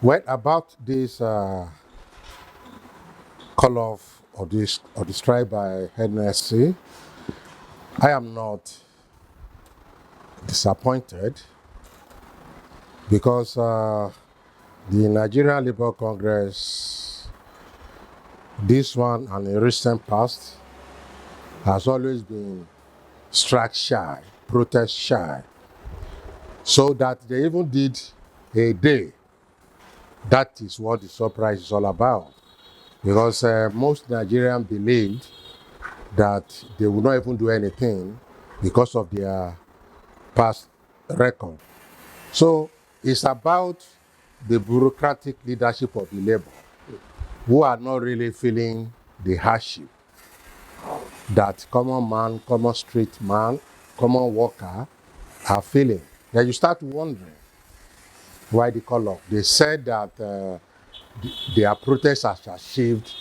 Well, about this call off or the strike by NLC, I am not disappointed because the Nigerian Labour Congress, this one and in recent past, has always been strike shy, protest shy, so that they even did a day. That is what the surprise is all about. Because most Nigerians believed that they would not even do anything because of their past record. So it's about the bureaucratic leadership of the labor who are not really feeling the hardship that common man, common street man, common worker are feeling. Then you start wondering why the call off. They said that their protest has achieved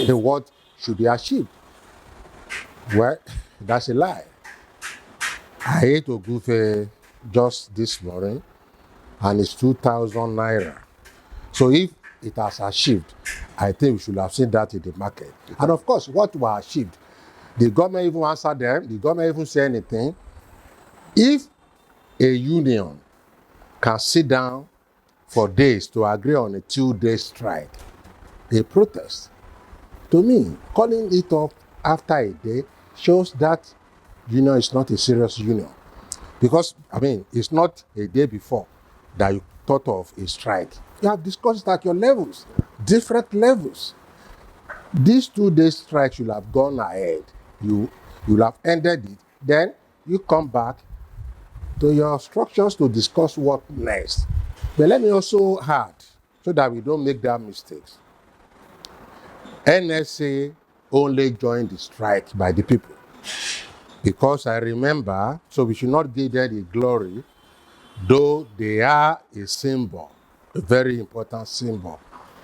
what should be achieved. Well, that's a lie. I ate Ogufe just this morning and it's 2,000 naira. So if it has achieved, I think we should have seen that in the market. And of course, what was achieved, the government even answered them, the government even say anything. If a union can sit down for days to agree on a 2-day strike, a protest, to me, calling it off after a day shows that union is not a serious union. Because, I mean, it's not a day before that you thought of a strike. You have discussed it at your levels, different levels. These 2-day strikes should have gone ahead. You'll have ended it. Then you come back to your structures to discuss what next. But let me also add, so that we don't make that mistakes. NSA only joined the strike by the people. Because I remember, so we should not give them the glory, though they are a symbol, a very important symbol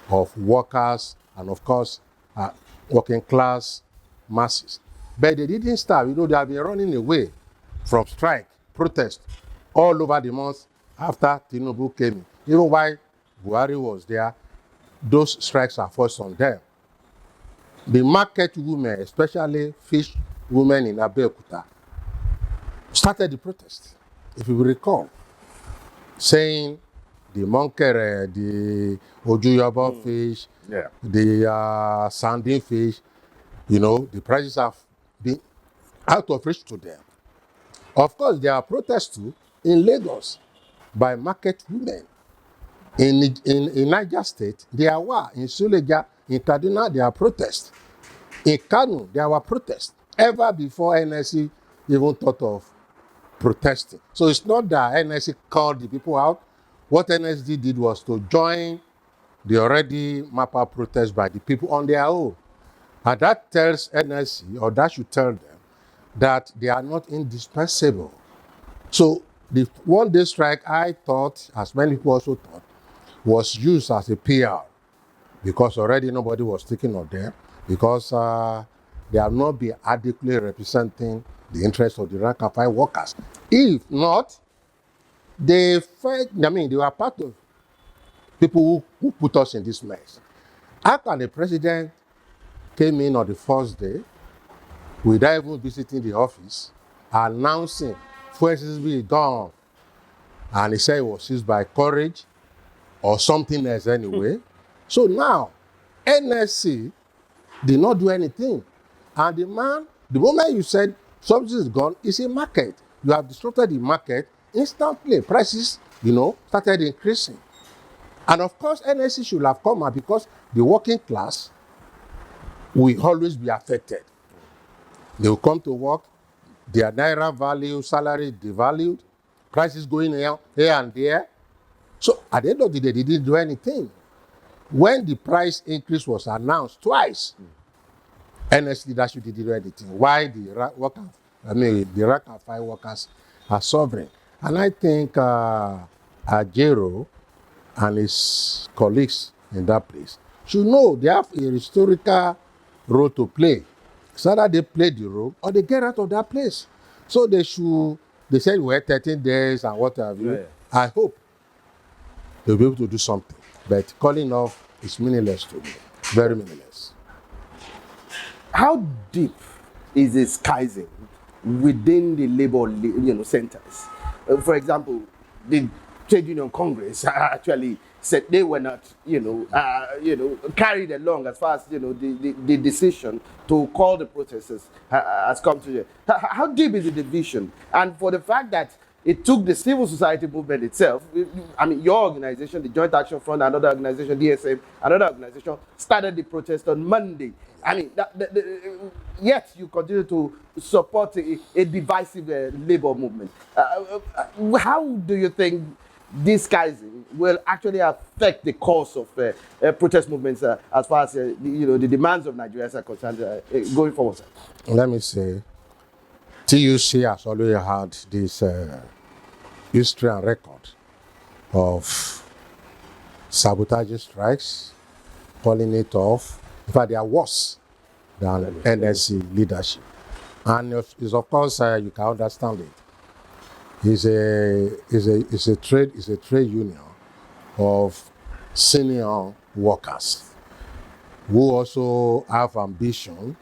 of workers and of course working class masses. But they didn't start, they have been running away from strike, protest, all over the months after Tinubu came in. Even while Buhari was there, those strikes are forced on them. The market women, especially fish women in Abeokuta, started the protest, if you will recall, saying the monkere, the Ojuyobo fish, the sanding fish, the prices have been out of reach to them. Of course, there are protests too in Lagos by market women. In Niger State, there were. In Suleja, in Kaduna, there are protests. In Kano, there were protests. Ever before NLC even thought of protesting. So it's not that NLC called the people out. What NLC did was to join the already MAPA protest by the people on their own. And that tells NLC, or that should tell them, that they are not indispensable. So the 1-day strike, I thought, as many people also thought, was used as a PR because already nobody was thinking of them, because they have not been adequately representing the interests of the rank and file workers. If not, they were part of people who put us in this mess. How can the president came in on the first day without even visiting the office, announcing fuel subsidy is gone, and he said it was used by courage or something else anyway? So now, NSC did not do anything. And the moment you said subsidy is gone, it's a market. You have disrupted the market instantly. Prices, started increasing. And of course, NSC should have come out because the working class will always be affected. They will come to work, their naira value, salary devalued, prices going here and there. So at the end of the day, they didn't do anything. When the price increase was announced twice, NS leadership didn't do anything. Why the rank and file workers are suffering. And I think Ajero and his colleagues in that place should know they have a historical role to play. It's either they play the role or they get out of that place. So they said we had 13 days and what have you. Yeah. I hope they'll be able to do something. But calling off is meaningless to me, very meaningless. How deep is this schism within the labor, centers? For example, the trade union Congress actually said they were not, carried along as far as the decision to call the protesters has come to you. How deep is the division? And for the fact that it took the civil society movement itself. I mean, your organization, the Joint Action Front, another organization, DSM, another organization, started the protest on Monday. I mean, yet you continue to support a divisive labor movement. How do you think this schism will actually affect the course of protest movements as far as the demands of Nigerians are concerned going forward, sir? Let me say, TUC has always had this history and record of sabotaging strikes, calling it off. In fact, they are worse than NLC leadership. And it's of course, you can understand it. It's a trade union of senior workers who also have ambition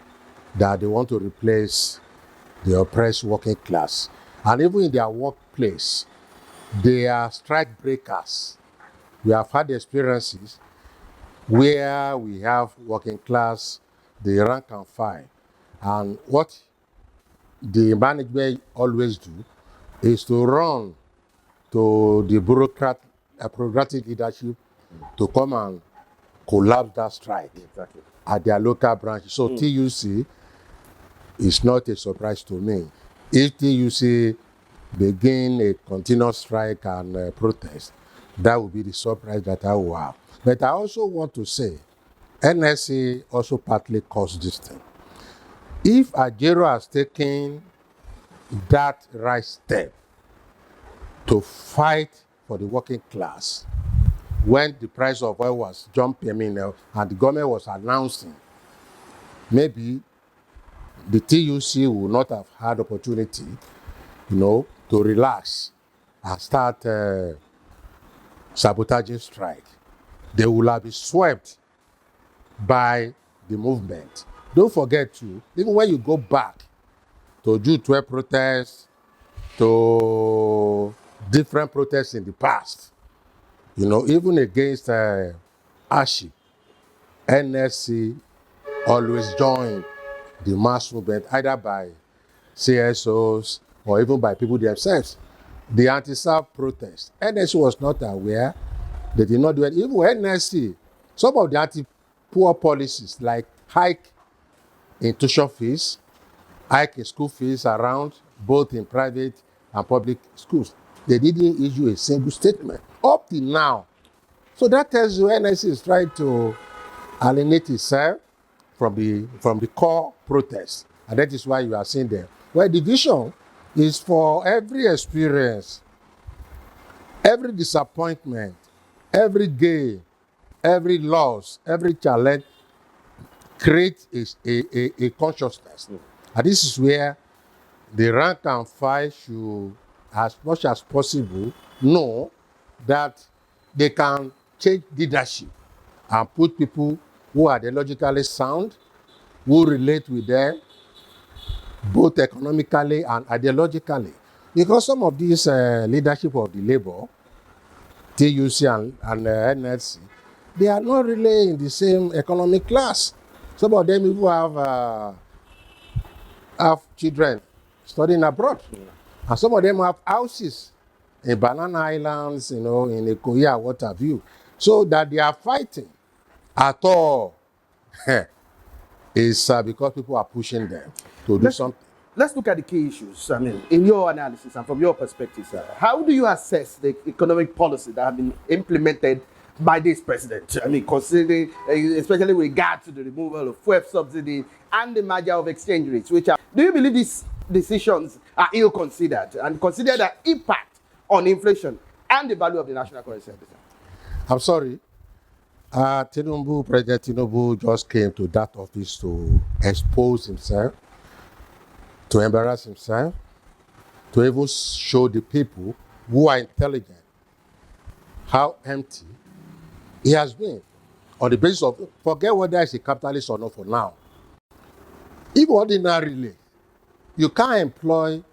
that they want to replace the oppressed working class. And even in their workplace, they are strike breakers. We have had experiences where we have working class, the rank and file. And what the management always do is to run to the bureaucratic leadership to come and collapse that strike at their local branch. So TUC is not a surprise to me. If TUC begin a continuous strike and protest, that will be the surprise that I will have. But I also want to say, NLC also partly caused this thing. If Ajero has taken that right step to fight for the working class, when the price of oil was jumping, and the government was announcing, maybe the TUC would not have had opportunity, to relax and start sabotaging strike. They will have been swept by the movement. Don't forget too, even when you go back to June 12 protests, to different protests in the past, even against hardship, NLC always joined the mass movement, either by CSOs or even by people themselves. The anti-SARS protest, NLC was not aware. They did not do it. Even NLC, some of the anti-poor policies like hike in tuition fees, hike in school fees around, both in private and public schools, they didn't issue a single statement up till now. So that tells you NLC is trying to alienate itself from the core protest. And that is why you are seeing them. Well, division is for every experience, every disappointment, every gain, every loss, every challenge, create a consciousness. And this is where the rank and file should, as much as possible, know that they can change leadership and put people who are ideologically sound, who relate with them, both economically and ideologically. Because some of these leadership of the labor, TUC and NLC, they are not really in the same economic class. Some of them even have children studying abroad. And some of them have houses in Banana Islands, in Ikoyi, what have you. So that they are fighting at all is because people are pushing them to do something. Let's look at the key issues. I mean, in your analysis and from your perspective, sir, how do you assess the economic policy that have been implemented by this president? I mean, considering, especially with regard to the removal of fuel subsidy and the merger of exchange rates, do you believe these decisions are ill-considered and consider their impact on inflation and the value of the national currency? I'm sorry. President Tinubu just came to that office to expose himself, to embarrass himself, to even show the people who are intelligent how empty He has been on the basis of, forget whether it's a capitalist or not for now. If ordinarily, you can't employ,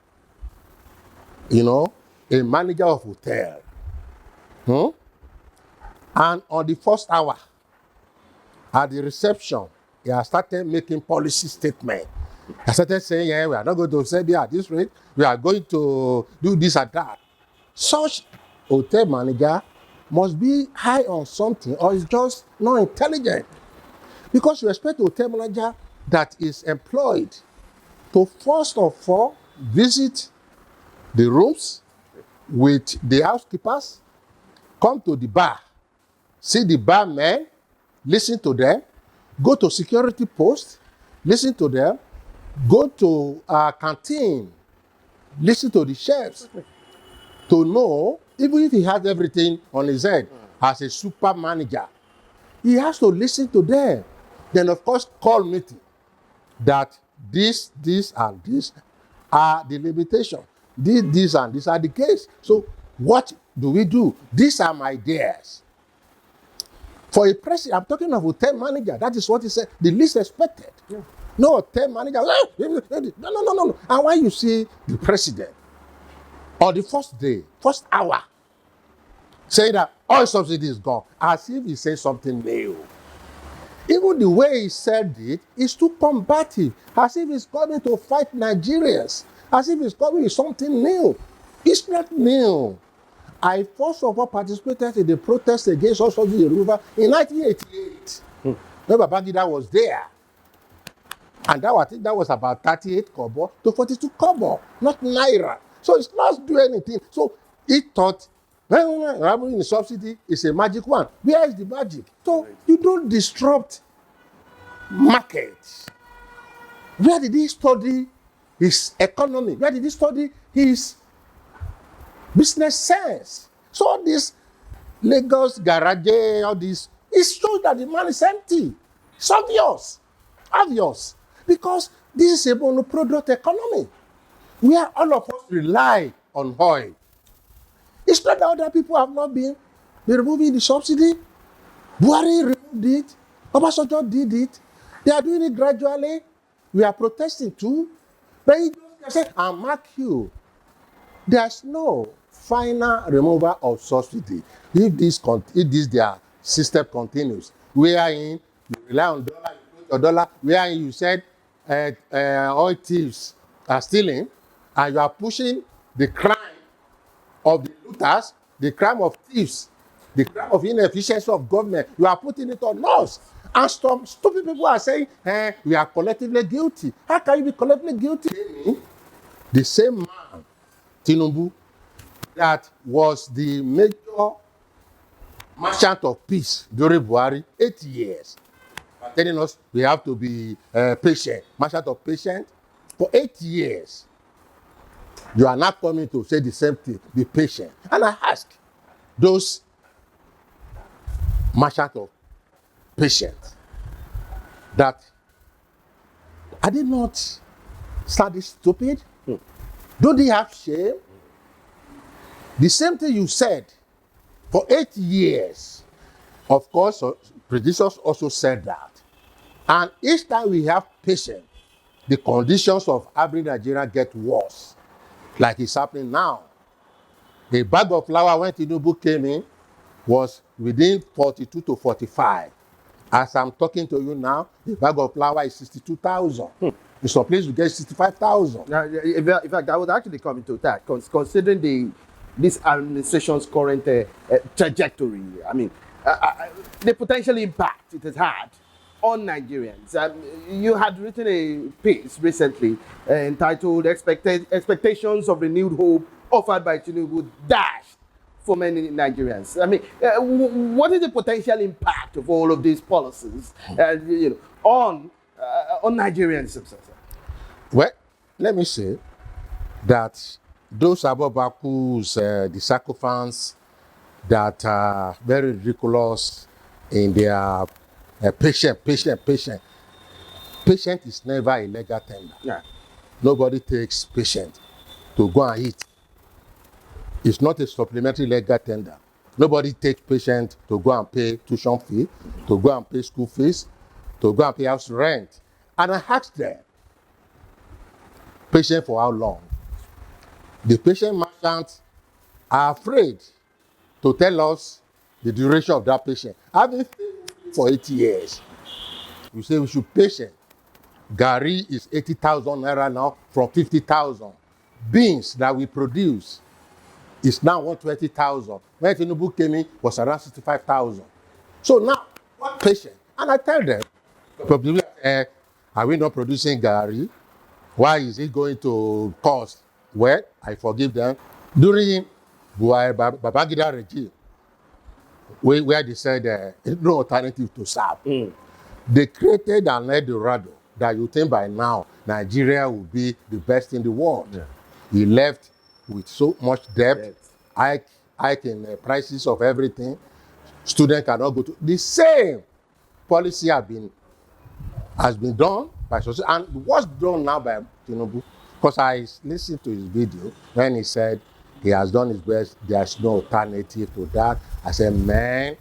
a manager of hotel, and on the first hour, at the reception, he has started making policy statement. He started saying, yeah, we are not going to sell beer at this rate. We are going to do this and that. Such hotel manager must be high on something or is just not intelligent. Because you expect a hotel manager that is employed to first of all visit the rooms with the housekeepers, come to the bar, see the barmen, listen to them, go to security post, listen to them, go to a canteen, listen to the chefs, to know, even if he has everything on his head as a super manager, he has to listen to them. Then, of course, call meeting that this, and this are the limitation. This, and this are the case. So what do we do? These are my ideas. For a president, I'm talking of hotel manager. That is what he said, the least expected. Yeah. No hotel manager. No. And when you see the president, on the first day, first hour, saying that oil subsidy is gone, as if he said something new. Even the way he said it is too combative, as if he's coming to fight Nigerians, as if he's coming with something new. It's not new. I first of all participated in the protest against oil subsidy removal in 1988. When Babangida was there. And I think that was about 38 kobo to 42 kobo, not naira. So it's not doing anything. So he thought, removing the subsidy is a magic one. Where is the magic? So you don't disrupt markets. Where did he study his economy? Where did he study his business sense? So all this Lagos garage, all this, it shows that the man is empty. It's obvious. Obvious. Because this is a monoproduct economy where all of us rely on oil. It's not that other people have not been removing the subsidy. Buhari removed it. Obasanjo did it. They are doing it gradually. We are protesting too. But he just said, and mark you, there's no final removal of subsidy if their system continues. Wherein you rely on dollar, you put your dollar, wherein you said oil thieves are stealing, and you are pushing the crime of the looters, the crime of thieves, the crime of inefficiency of government, you are putting it on us. And some stupid people are saying, we are collectively guilty. How can you be collectively guilty? The same man, Tinubu, that was the major merchant of peace during Buhari, 8 years, telling us we have to be patient, merchant of patience, for 8 years. You are not coming to say the same thing, be patient. And I ask those merchant of patience that, are they not slightly stupid? Don't they have shame? The same thing you said for 8 years. Of course, producers also said that. And each time we have patience, the conditions of average Nigeria get worse, like it's happening now. The bag of flour when Tinubu came in was within 42 to 45. As I'm talking to you now, the bag of flour is 62,000. In some places, you get 65,000. In fact, I was actually coming to that, considering this administration's current trajectory. I mean, the potential impact it has had on Nigerians. You had written a piece recently entitled Expectations of Renewed Hope Offered by Tinubu Dashed for Many Nigerians. I mean, what is the potential impact of all of these policies on Nigerians? Well, let me say that those Abobakus, the sycophants that are very ridiculous in their patient. Patient is never a legal tender. Yeah. Nobody takes patient to go and eat. It's not a supplementary legal tender. Nobody takes patient to go and pay tuition fee, to go and pay school fees, to go and pay house rent. And I asked them, patient for how long? The patient merchants are afraid to tell us the duration of that patient. I've been for 80 years. You say we should patient. Gari is 80,000 naira now from 50,000. Beans that we produce is now 120,000. When Tinubu came in, was around 65,000. So now, what patient? And I tell them, are we not producing Gari? Why is it going to cost? Well, I forgive them. During Babangida regime, where they said no alternative to SAP, they created an Eldorado that you think by now Nigeria will be the best in the world. Yeah. He left with so much debt, hike in the prices of everything. Students cannot go to the same policy has been done by Soetan, and what's done now by Tinubu. Because I listened to his video when he said he has done his best, there's no alternative to that. I said, man,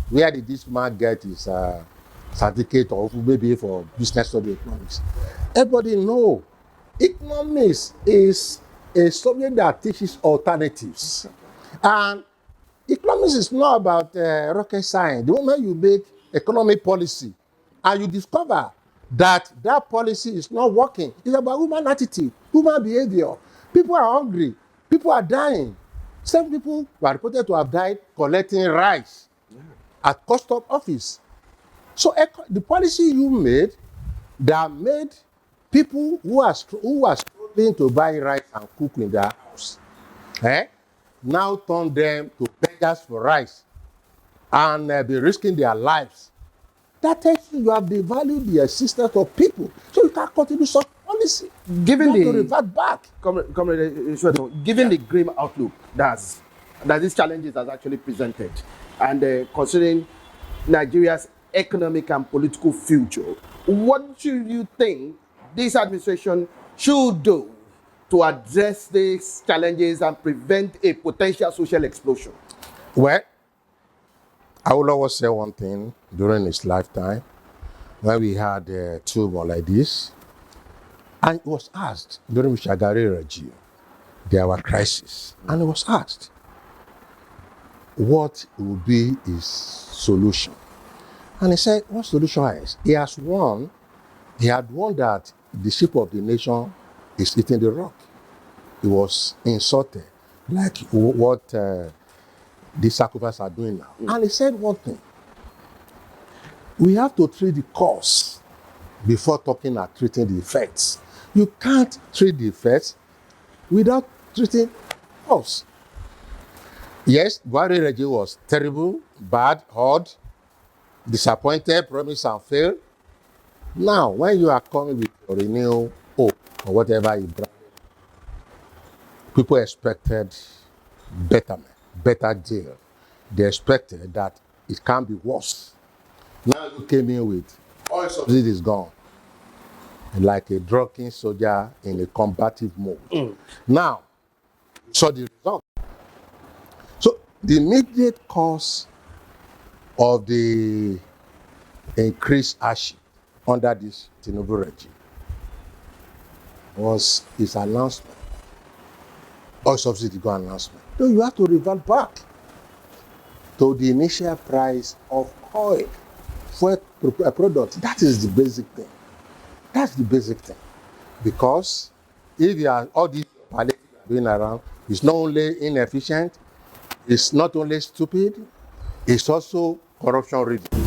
where did this man get his certificate or maybe for business study economics? Everybody know economics is a subject that teaches alternatives. And economics is not about rocket science. The moment you make economic policy and you discover that that policy is not working, it's about human attitude, human behavior. People are hungry, people are dying. Some people were reported to have died collecting rice at custom office. So the policy you made that made people who are struggling to buy rice and cook in their house, now turn them to beggars for rice and be risking their lives. That tells you have devalued the existence of people. So you can't continue such policy. Given to revert back. Given the grim outlook that these challenges has actually presented, and considering Nigeria's economic and political future, what should you think this administration should do to address these challenges and prevent a potential social explosion? Well, I will always say one thing during his lifetime, when we had a tumor like this, and it was asked during the Shagari regime, there were crises, and it was asked, what would be his solution? And he said, what solution is? He had warned that the ship of the nation is eating the rock. He was insulted, like what the sacrifice are doing now. And he said one thing, we have to treat the cause before talking and treating the effects. You can't treat the effects without treating the cause. Yes, Buhari regime was terrible, bad, hard, disappointed, promised and failed. Now, when you are coming with your renewed hope or whatever you brought, people expected betterment, better deal. They expected that it can't be worse. Now you came in with all subsidy is gone, like a drunken soldier in a combative mode. Now, so the result. So the immediate cause of the increased hardship under this Tinubu regime was his announcement, oil subsidy go announcement. So you have to revert back to the initial price of oil for a product. That is the basic thing. That's the basic thing. Because if you are all these palliatives going around, it's not only inefficient, it's not only stupid, it's also corruption ridden.